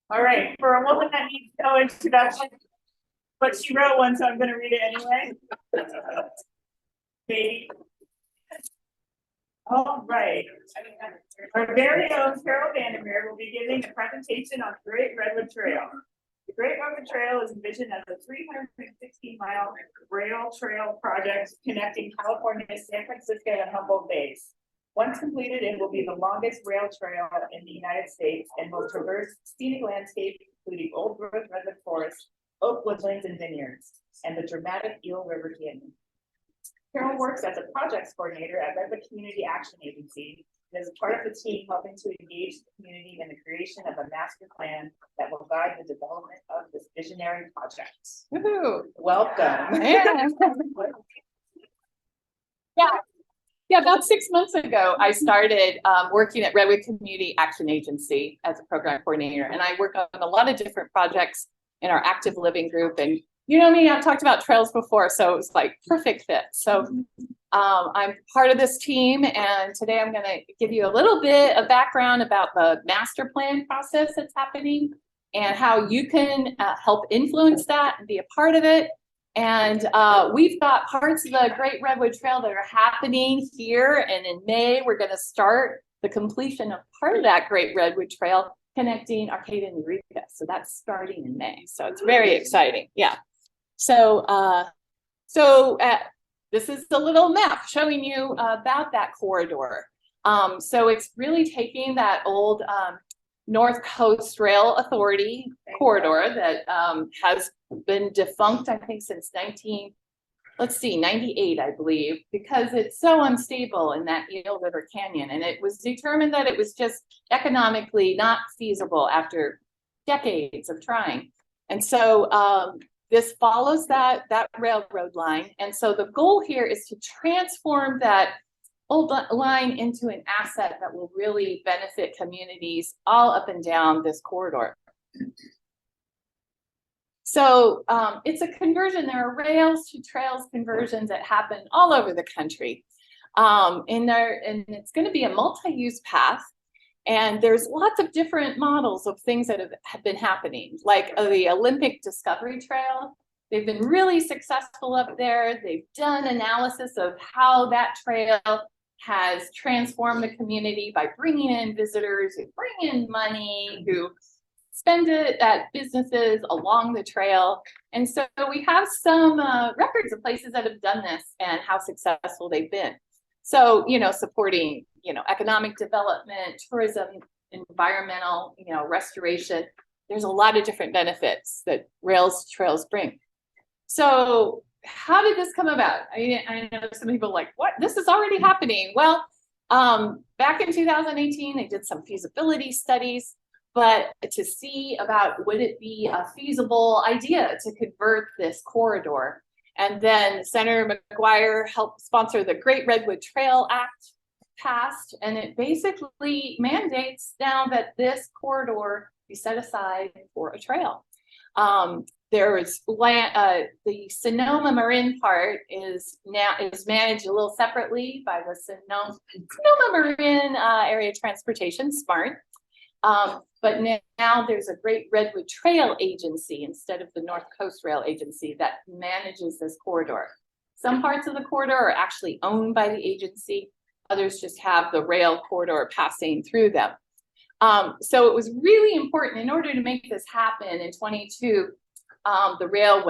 All right, for a woman that needs no introduction, but she wrote one, so I'm going to read it anyway. Baby. All right. Our very own Carol Vander Meer will be giving a presentation on the Great Redwood Trail. The Great Redwood Trail is envisioned as a 316-mile rail trail project connecting California's San Francisco and Humboldt Bays. Once completed, it will be the longest rail trail in the United States and will traverse scenic landscape, including old growth redwood forests, oak woodlands and vineyards, and the dramatic Eel River Canyon. Carol works as a projects coordinator at Redwood Community Action Agency and is part of the team helping to engage the community in the creation of a master plan that will guide the development of this visionary project. Woohoo. Welcome. Yeah, about 6 months ago, I started working at Redwood Community Action Agency as a program coordinator, and I work on a lot of different projects in our active living group. And you know me, I've talked about trails before, so it was like perfect fit. So I'm part of this team, and today I'm going to give you a little bit of background about the master plan process that's happening and how you can help influence that and be a part of it. And we've got parts of the Great Redwood Trail that are happening here. And in May, we're going to start the completion of part of that Great Redwood Trail connecting Arcata and Eureka. So that's starting in May. So it's very exciting. Yeah. So this is the little map showing you about that corridor. So it's really taking that old North Coast Rail Authority corridor that has been defunct, I think, since 98, I believe, because it's so unstable in that Eel River Canyon. And it was determined that it was just economically not feasible after decades of trying. And so this follows that railroad line. And so the goal here is to transform that old line into an asset that will really benefit communities all up and down this corridor. So it's a conversion. There are rails to trails conversions that happen all over the country. And it's going to be a multi-use path. And there's lots of different models of things that have been happening, like the Olympic Discovery Trail. They've been really successful up there. They've done analysis of how that trail has transformed the community by bringing in visitors who bring in money, who spend it at businesses along the trail. And so we have some records of places that have done this and how successful they've been. So, you know, supporting, you know, economic development, tourism, environmental, you know, restoration. There's a lot of different benefits that trails bring. So how did this come about? I know some people are like, what? This is already happening. Well, back in 2018, they did some feasibility studies, but to see about would it be a feasible idea to convert this corridor. And then Senator McGuire helped sponsor the Great Redwood Trail Act passed, and it basically mandates now that this corridor be set aside for a trail. There's land, the Sonoma-Marin part is managed a little separately by the Sonoma-Marin Area Transportation, SMART. But now there's a Great Redwood Trail Agency instead of the North Coast Rail Agency that manages this corridor. Some parts of the corridor are actually owned by the agency. Others just have the rail corridor passing through them. So it was really important in order to make this happen in 22. The railroad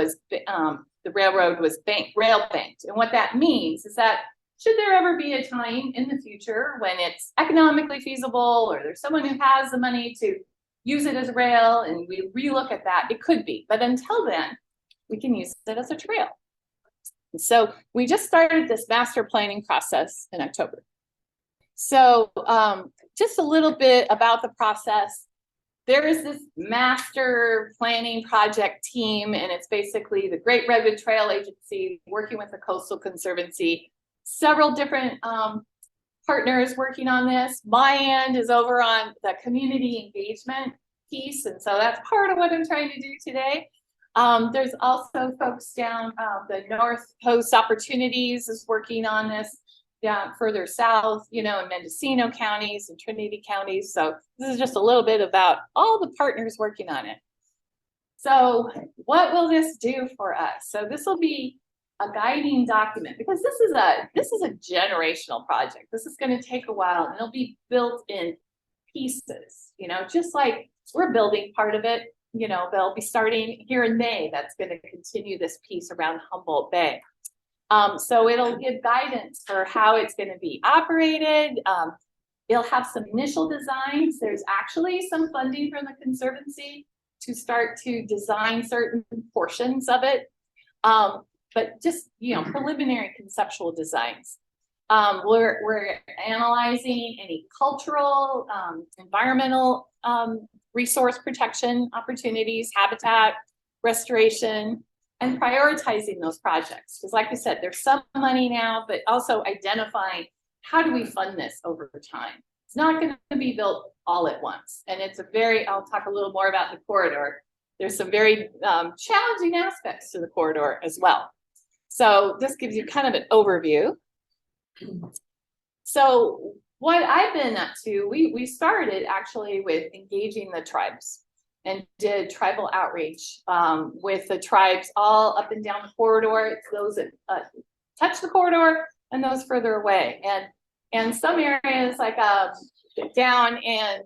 was rail banked. And what that means is that should there ever be a time in the future when it's economically feasible or there's someone who has the money to use it as rail and we relook at that, it could be. But until then, we can use it as a trail. And so we just started this master planning process in October. So just a little bit about the process. There is this master planning project team, and it's basically the Great Redwood Trail Agency working with the Coastal Conservancy, several different partners working on this. My end is over on the community engagement piece, and so that's part of what I'm trying to do today. There's also folks down the North Coast Opportunities is working on this. down further south, you know, in Mendocino counties and Trinity counties. So this is just a little bit about all the partners working on it. So what will this do for us? So this will be a guiding document, because this is a generational project. This is going to take a while, and it'll be built in pieces, you know, just like we're building part of it. You know, they'll be starting here in May. That's going to continue this piece around Humboldt Bay. So it'll give guidance for how it's going to be operated. It'll have some initial designs. There's actually some funding from the Conservancy to start to design certain portions of it. But just, you know, preliminary conceptual designs. We're analyzing any cultural, environmental resource protection opportunities, habitat restoration, and prioritizing those projects. Because like I said, there's some money now, but also identifying how do we fund this over time. It's not going to be built all at once. And it's I'll talk a little more about the corridor. There's some very challenging aspects to the corridor as well. So this gives you kind of an overview. So what I've been up to, we started actually with engaging the tribes and did tribal outreach with the tribes all up and down the corridor. It's those that touch the corridor and those further away. And some areas like down in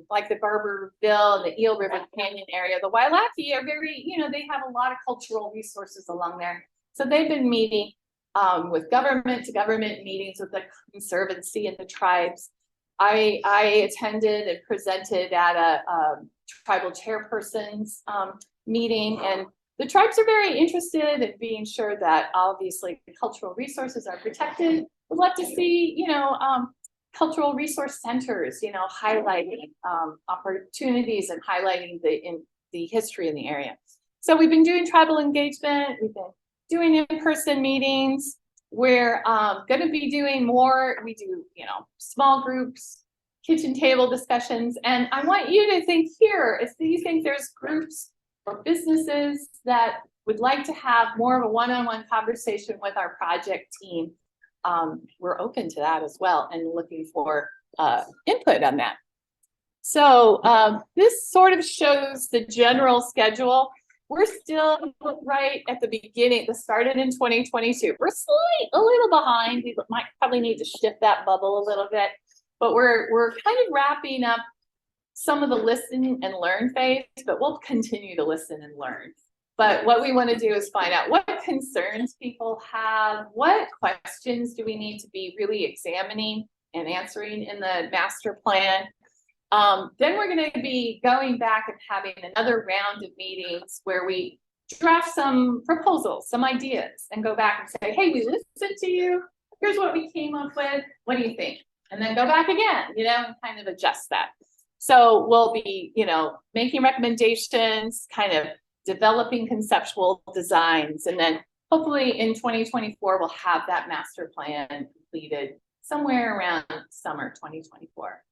like the Barberville and the Eel River Canyon area, the Wailaki are very, you know, they have a lot of cultural resources along there. So they've been meeting with government to government meetings with the Conservancy and the tribes. I attended and presented at a tribal chairperson's meeting, and the tribes are very interested in being sure that obviously cultural resources are protected. We'd love to see, you know, cultural resource centers, you know, highlighting opportunities and highlighting the history in the area. So we've been doing tribal engagement. We've been doing in-person meetings. We're going to be doing more. We do, you know, small groups, kitchen table discussions. And I want you to think here, if you think there's groups or businesses that would like to have more of a one-on-one conversation with our project team, we're open to that as well and looking for input on that. So this sort of shows the general schedule. We're still right at the beginning. This started in 2022. We're a little behind. We might probably need to shift that bubble a little bit, but we're kind of wrapping up some of the listen and learn phase, but we'll continue to listen and learn. But what we want to do is find out what concerns people have, what questions do we need to be really examining and answering in the master plan. Then we're going to be going back and having another round of meetings where we draft some proposals, some ideas, and go back and say, hey, we listened to you. Here's what we came up with. What do you think? And then go back again, you know, and kind of adjust that. So we'll be, you know, making recommendations, kind of developing conceptual designs, and then hopefully in 2024, we'll have that master plan completed somewhere around summer 2024.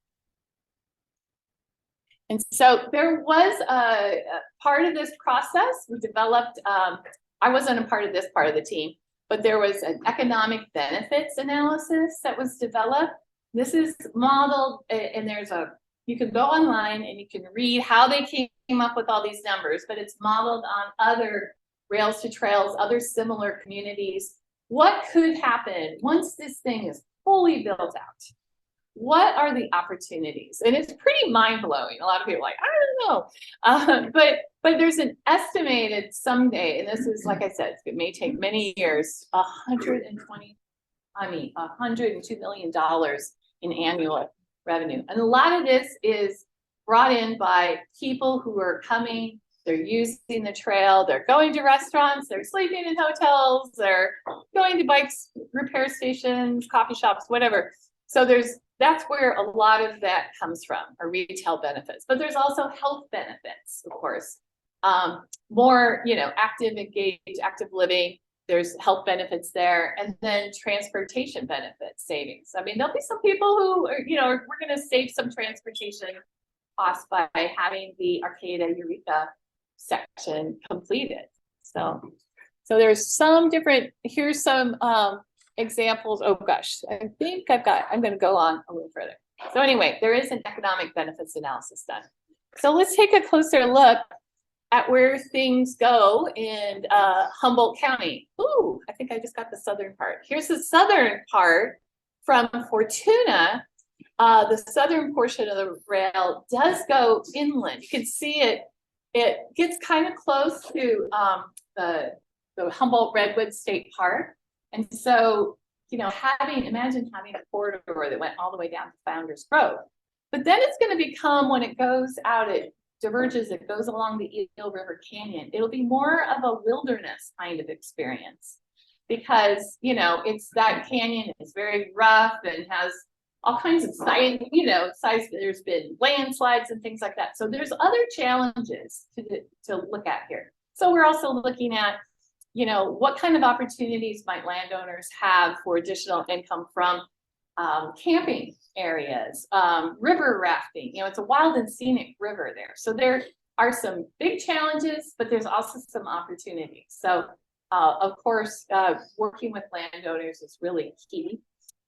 And so there was a part of this process we developed. I wasn't a part of this part of the team, but there was an economic benefits analysis that was developed. This is modeled, and you can go online and you can read how they came up with all these numbers, but it's modeled on other rails to trails, other similar communities. What could happen once this thing is fully built out? What are the opportunities? And it's pretty mind-blowing. A lot of people are like, I don't know. But there's an estimated someday, and this is, like I said, it may take many years, $102 million in annual revenue. And a lot of this is brought in by people who are coming, they're using the trail, they're going to restaurants, they're sleeping in hotels, they're going to bikes, repair stations, coffee shops, whatever. So that's where a lot of that comes from, are retail benefits. But there's also health benefits, of course. More, you know, active, engaged, active living. There's health benefits there, and then transportation benefits, savings. I mean, there'll be some people who are, you know, we're going to save some transportation costs by having the Arcata Eureka section completed. So there's some different. Here's some examples. Oh gosh, I think I'm gonna go on a little further. So anyway, there is an economic benefits analysis done. So let's take a closer look at where things go in Humboldt County. Ooh, I think I just got the southern part. Here's the southern part from Fortuna. The southern portion of the rail does go inland. You can see it. It gets kind of close to the Humboldt Redwood State Park. And so, you know, imagine having a corridor that went all the way down to Founder's Grove. But then it's going to become, when it goes out, it diverges, it goes along the Eel River Canyon. It'll be more of a wilderness kind of experience because, you know, it's that canyon is very rough and has all kinds of size, there's been landslides and things like that. So there's other challenges to look at here. So we're also looking at, you know, what kind of opportunities might landowners have for additional income from camping areas, river rafting. You know, it's a wild and scenic river there. So there are some big challenges, but there's also some opportunities. So of course, working with landowners is really key.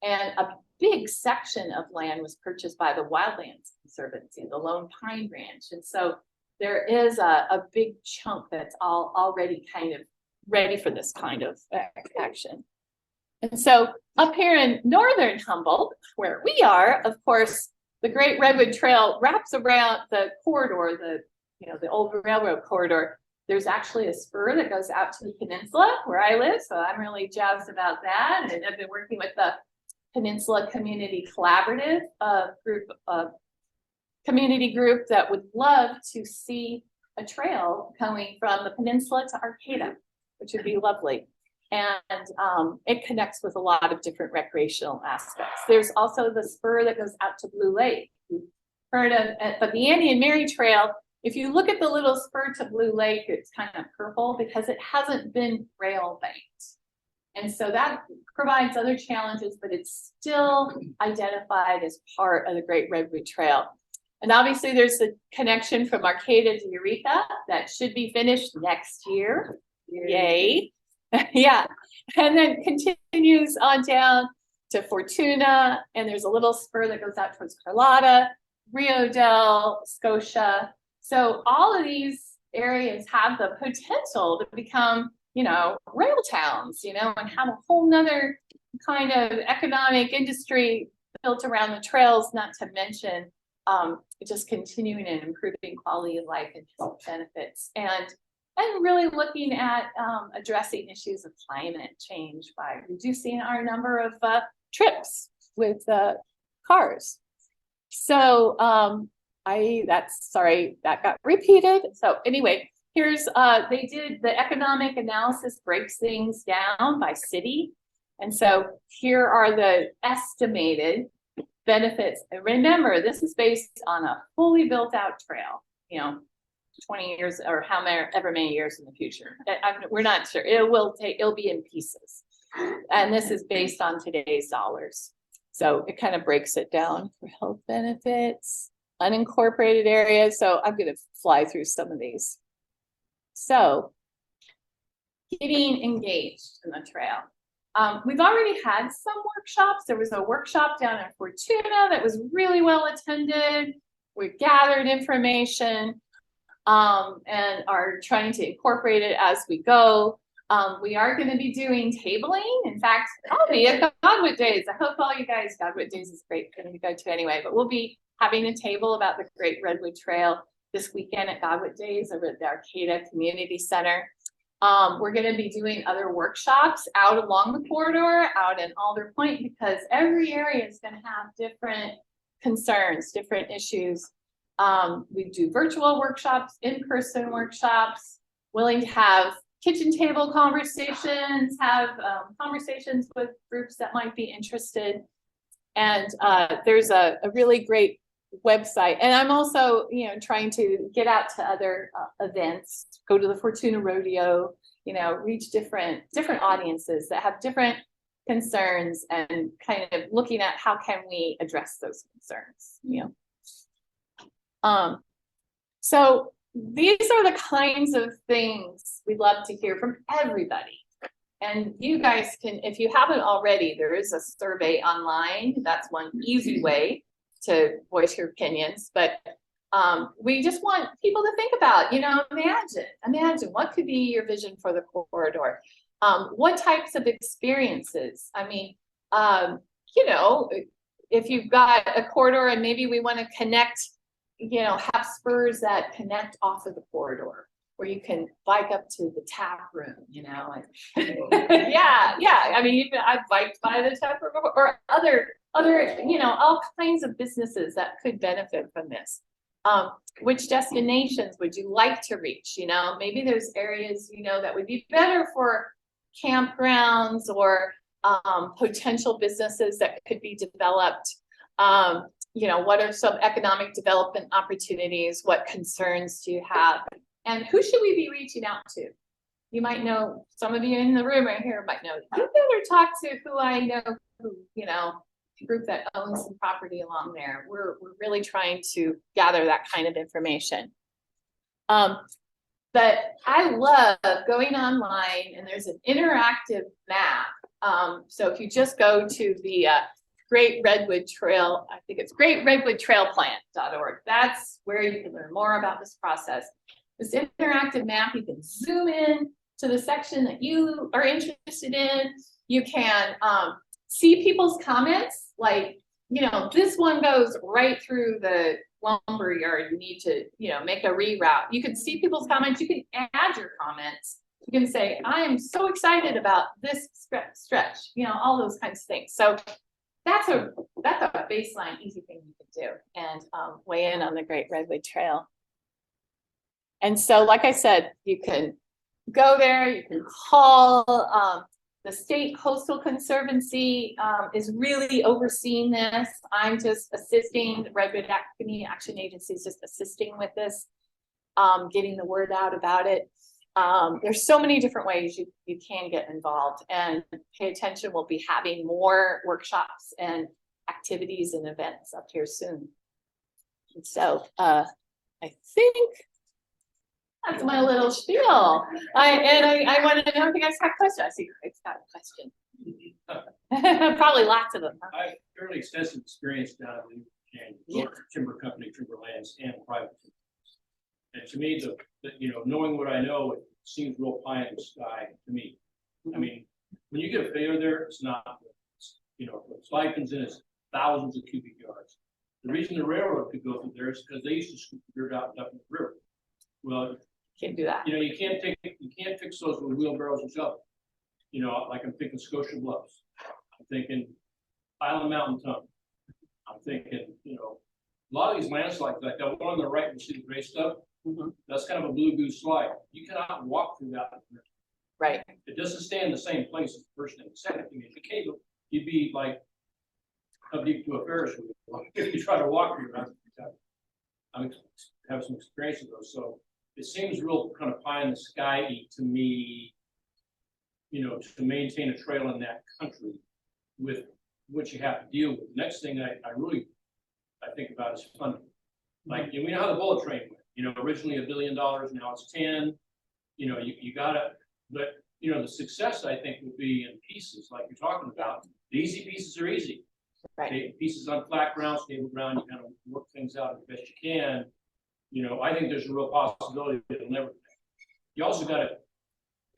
And a big section of land was purchased by the Wildlands Conservancy, the Lone Pine Ranch. And so there is a big chunk that's already kind of ready for this kind of action. And so up here in northern Humboldt, where we are, of course, the Great Redwood Trail wraps around the corridor, the old railroad corridor. There's actually a spur that goes out to the peninsula where I live. So I'm really jazzed about that. And I've been working with the Peninsula Community Collaborative community group that would love to see a trail coming from the peninsula to Arcata, which would be lovely. And it connects with a lot of different recreational aspects. There's also the spur that goes out to Blue Lake. You've heard of, but the Annie and Mary Trail, if you look at the little spur to Blue Lake, it's kind of purple because it hasn't been rail banked. And so that provides other challenges, but it's still identified as part of the Great Redwood Trail. And obviously there's the connection from Arcata to Eureka that should be finished next year. Yay. Yeah. And then continues on down to Fortuna. And there's a little spur that goes out towards Carlotta, Rio Dell, Scotia. So all of these areas have the potential to become, you know, rail towns, you know, and have a whole nother kind of economic industry built around the trails, not to mention just continuing and improving quality of life and health benefits. And really looking at addressing issues of climate change by reducing our number of trips with cars. So that got repeated. So anyway, here's, they did the economic analysis breaks things down by city. And so here are the estimated benefits. And remember, this is based on a fully built out trail, you know, 20 years or however many years in the future. We're not sure. It'll be in pieces. And this is based on today's dollars. So it kind of breaks it down for health benefits, unincorporated areas. So I'm going to fly through some of these. So getting engaged in the trail. We've already had some workshops. There was a workshop down in Fortuna that was really well attended. We gathered information and are trying to incorporate it as we go. We are going to be doing tabling. In fact, I'll be at Godwood Days. I hope all you guys, Godwood Days is great for me to go to anyway, but we'll be having a table about the Great Redwood Trail this weekend at Godwood Days over at the Arcata Community Center. We're going to be doing other workshops out along the corridor, out in Alder Point, because every area is going to have different concerns, different issues. We do virtual workshops, in-person workshops, willing to have kitchen table conversations, have conversations with groups that might be interested. And there's a really great website. And I'm also, you know, trying to get out to other events, go to the Fortuna Rodeo, you know, reach different audiences that have different concerns and kind of looking at how can we address those concerns, you know. So these are the kinds of things we'd love to hear from everybody. And you guys can, if you haven't already, there is a survey online. That's one easy way to voice your opinions. But we just want people to think about, imagine what could be your vision for the corridor. What types of experiences? I mean, if you've got a corridor and maybe we want to connect, have spurs that connect off of the corridor, where you can bike up to the tap room, and yeah. I mean, even I've biked by the tap room or other, all kinds of businesses that could benefit from this. Which destinations would you like to reach? Maybe there's areas, that would be better for campgrounds or potential businesses that could be developed. What are some economic development opportunities? What concerns do you have? And who should we be reaching out to? You might know, some of you in the room right here might know, you better talk to who I know, group that owns some property along there. We're really trying to gather that kind of information. But I love going online, and there's an interactive map. So if you just go to the Great Redwood Trail, I think it's greatredwoodtrailplan.org. That's where you can learn more about this process. This interactive map, you can zoom in to the section that you are interested in. You can see people's comments, like, this one goes right through the lumber yard. You need to, make a reroute. You can see people's comments. You can add your comments. You can say, I am so excited about this stretch, all those kinds of things. So that's a baseline easy thing you can do, and weigh in on the Great Redwood Trail. And so, like I said, you can go there, you can call. The State Coastal Conservancy is really overseeing this. I'm just assisting. The Redwood Community Action Agency is just assisting with this, getting the word out about it. There's so many different ways you can get involved, and pay attention. We'll be having more workshops and activities and events up here soon. And so I think that's my little spiel. I wanted to know if you guys have questions. I see Craig's got a question. Probably lots of them. I have fairly extensive experience down in both timber company, timberlands, and private timberlands. And to me, knowing what I know, it seems real pie in the sky to me. I mean, when you get a failure there, it's not, what slide comes in is thousands of cubic yards. The reason the railroad could go through there is because they used to scoop the dirt out and dump in the river. Well, can't do that. You can't fix those with wheelbarrows and shovels. Like I'm thinking Scotia Bluffs. I'm thinking Island Mountain Tunnel. I'm thinking, a lot of these landslides, like that one on the right, you see the gray stuff. That's kind of a blue goose slide. You cannot walk through that. Right. It doesn't stay in the same place as the first thing. The second thing is you'd be like up deep to a Ferris wheel if you try to walk through that. I have some experience with those, so it seems real kind of pie in the sky to me, to maintain a trail in that country with what you have to deal with. The next thing I think about is funding. Like, we know how the bullet train went. Originally $1 billion, now it's 10. You gotta, but the success I think would be in pieces, like you're talking about. The easy pieces are easy. Right. Okay, pieces on flat ground, stable ground, you kind of work things out as best you can. I think there's a real possibility that it'll never. You also got to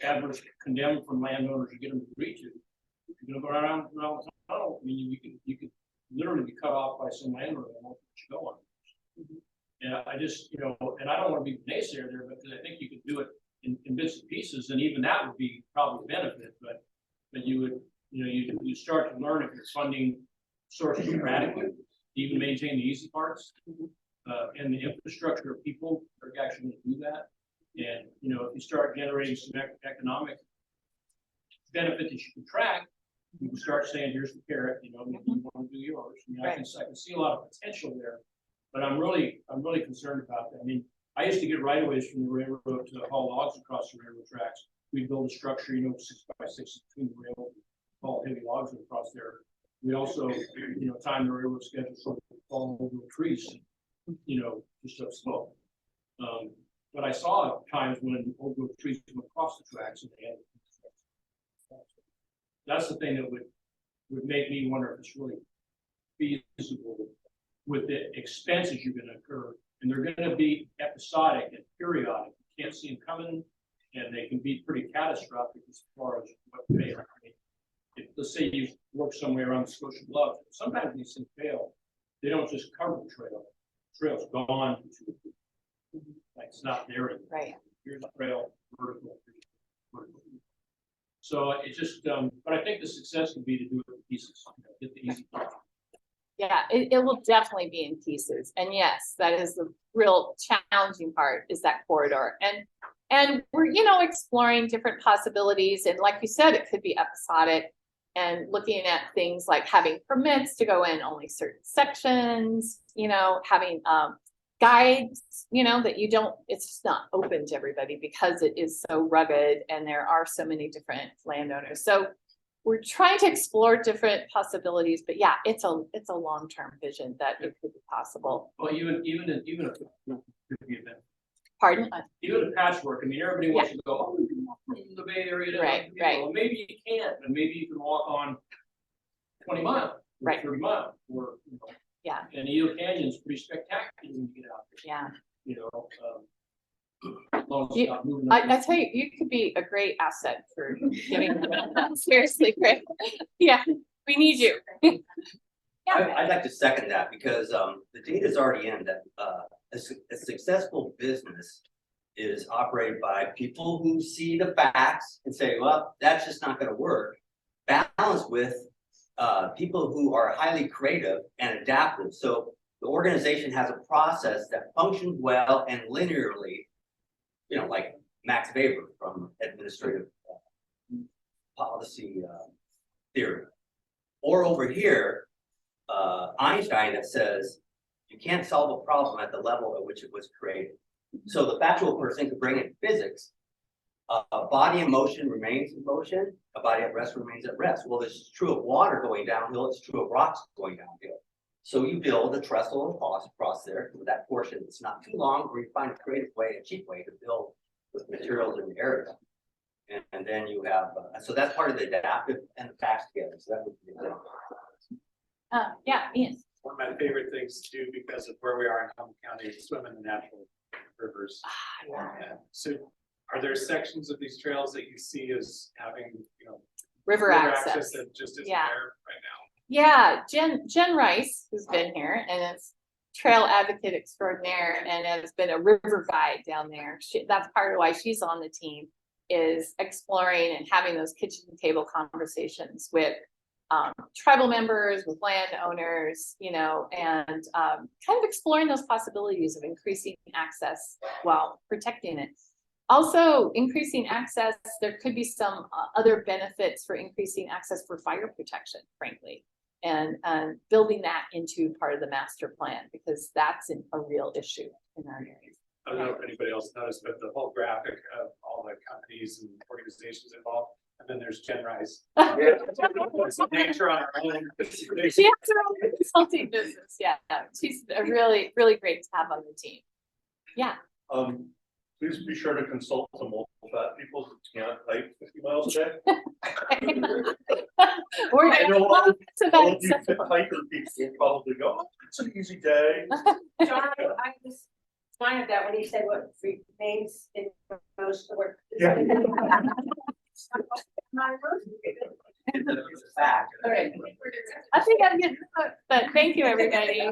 adverse condemn from landowners to get them to agree to. If you're going to go around the tunnel, I mean, you could literally be cut off by some landowner that won't let you go on. And I just, and I don't want to be a naysayer there, because I think you could do it in bits and pieces, and even that would be probably a benefit. But you would, you start to learn if your funding sources are adequate, even maintain the easy parts. And the infrastructure of people are actually going to do that. And, if you start generating some economic benefit that you can track, you can start saying, here's the carrot, you want to do yours. I can see a lot of potential there, but I'm really concerned about that. I mean, I used to get right-of-ways from the railroad to haul logs across the railroad tracks. We'd build a structure, 6x6 between the rail, haul heavy logs across there. We also, time the railroad schedule so we fall over trees. Just up slow. But I saw times when old growth trees went across the tracks and they had That's the thing that would make me wonder if it's really feasible with the expenses you're gonna incur, and they're gonna be episodic and periodic. You can't see them coming, and they can be pretty catastrophic as far as what fail. I mean, if, let's say you work somewhere around Scotia Bluff, sometimes these things fail. They don't just cover the trail. The trail's gone. Like it's not there anymore. Right. Here's the trail, vertical. So it's just, but I think the success would be to do it in pieces, get the easy part. Yeah, it will definitely be in pieces. And yes, that is the real challenging part, is that corridor. And we're, you know, exploring different possibilities. And like you said, it could be episodic, and looking at things like having permits to go in only certain sections, you know, having guides, you know, that you don't, it's just not open to everybody because it is so rugged and there are so many different landowners. So we're trying to explore different possibilities, but yeah, it's a long-term vision that it could be possible. Well, even if it could be a bit. Pardon? Even a patchwork, I mean, everybody wants to go, oh, you can walk from the Bay Area to, Right, you right. know, maybe you can't, and maybe you can walk on 20 miles, or Right. 30 miles, or, you know. Yeah. And Eagle Canyon's pretty spectacular when you get out there. Yeah. You know, as long as You- it's not moving. I tell you, you could be a great asset for giving seriously, Chris. Yeah, we need you. Yeah, I'd like to second that because the data is already in that a successful business is operated by people who see the facts and say, well, that's just not going to work. Balanced with people who are highly creative and adaptive. So the organization has a process that functions well and linearly, you know, like Max Weber from administrative policy theory. Or over here, Einstein that says you can't solve a problem at the level at which it was created. So the factual person could bring in physics. A body in motion remains in motion. A body at rest remains at rest. Well, this is true of water going downhill. It's true of rocks going downhill. So you build a trestle across there for that portion. It's not too long, or you find a creative way, a cheap way to build with materials in the area. And then you have, so that's part of the adaptive and the facts together. So that would be yeah, Ian. One of my favorite things to do because of where we are in Humboldt County is swim in the natural rivers. Yeah. So are there sections of these trails that you see as having, you know, River access. that just isn't Yeah. there right now? Yeah, Jen Rice, who's been here and is trail advocate extraordinaire and has been a river guide down there. That's part of why she's on the team, is exploring and having those kitchen table conversations with tribal members, with landowners, you know, and kind of exploring those possibilities of increasing access while protecting it. Also, increasing access, there could be some other benefits for increasing access for fire protection, frankly, and building that into part of the master plan, because that's a real issue in our area. I don't know if anybody else noticed, but the whole graphic of all the companies and organizations involved, and then there's Jen Rice. It's nature on our own. She has her own consulting business. Yeah, she's a really, really great to have on the team. Yeah. Please be sure to consult the multi-fat people who can't hike 50 miles a day. We're I know gonna all it's about of you fit accessible. hiker people will probably go, "Oh, it's an easy day." John, I just find that when he said what remains in most of work. Yeah. it's a fact. All right. I think I'm getting hooked, but thank you, everybody.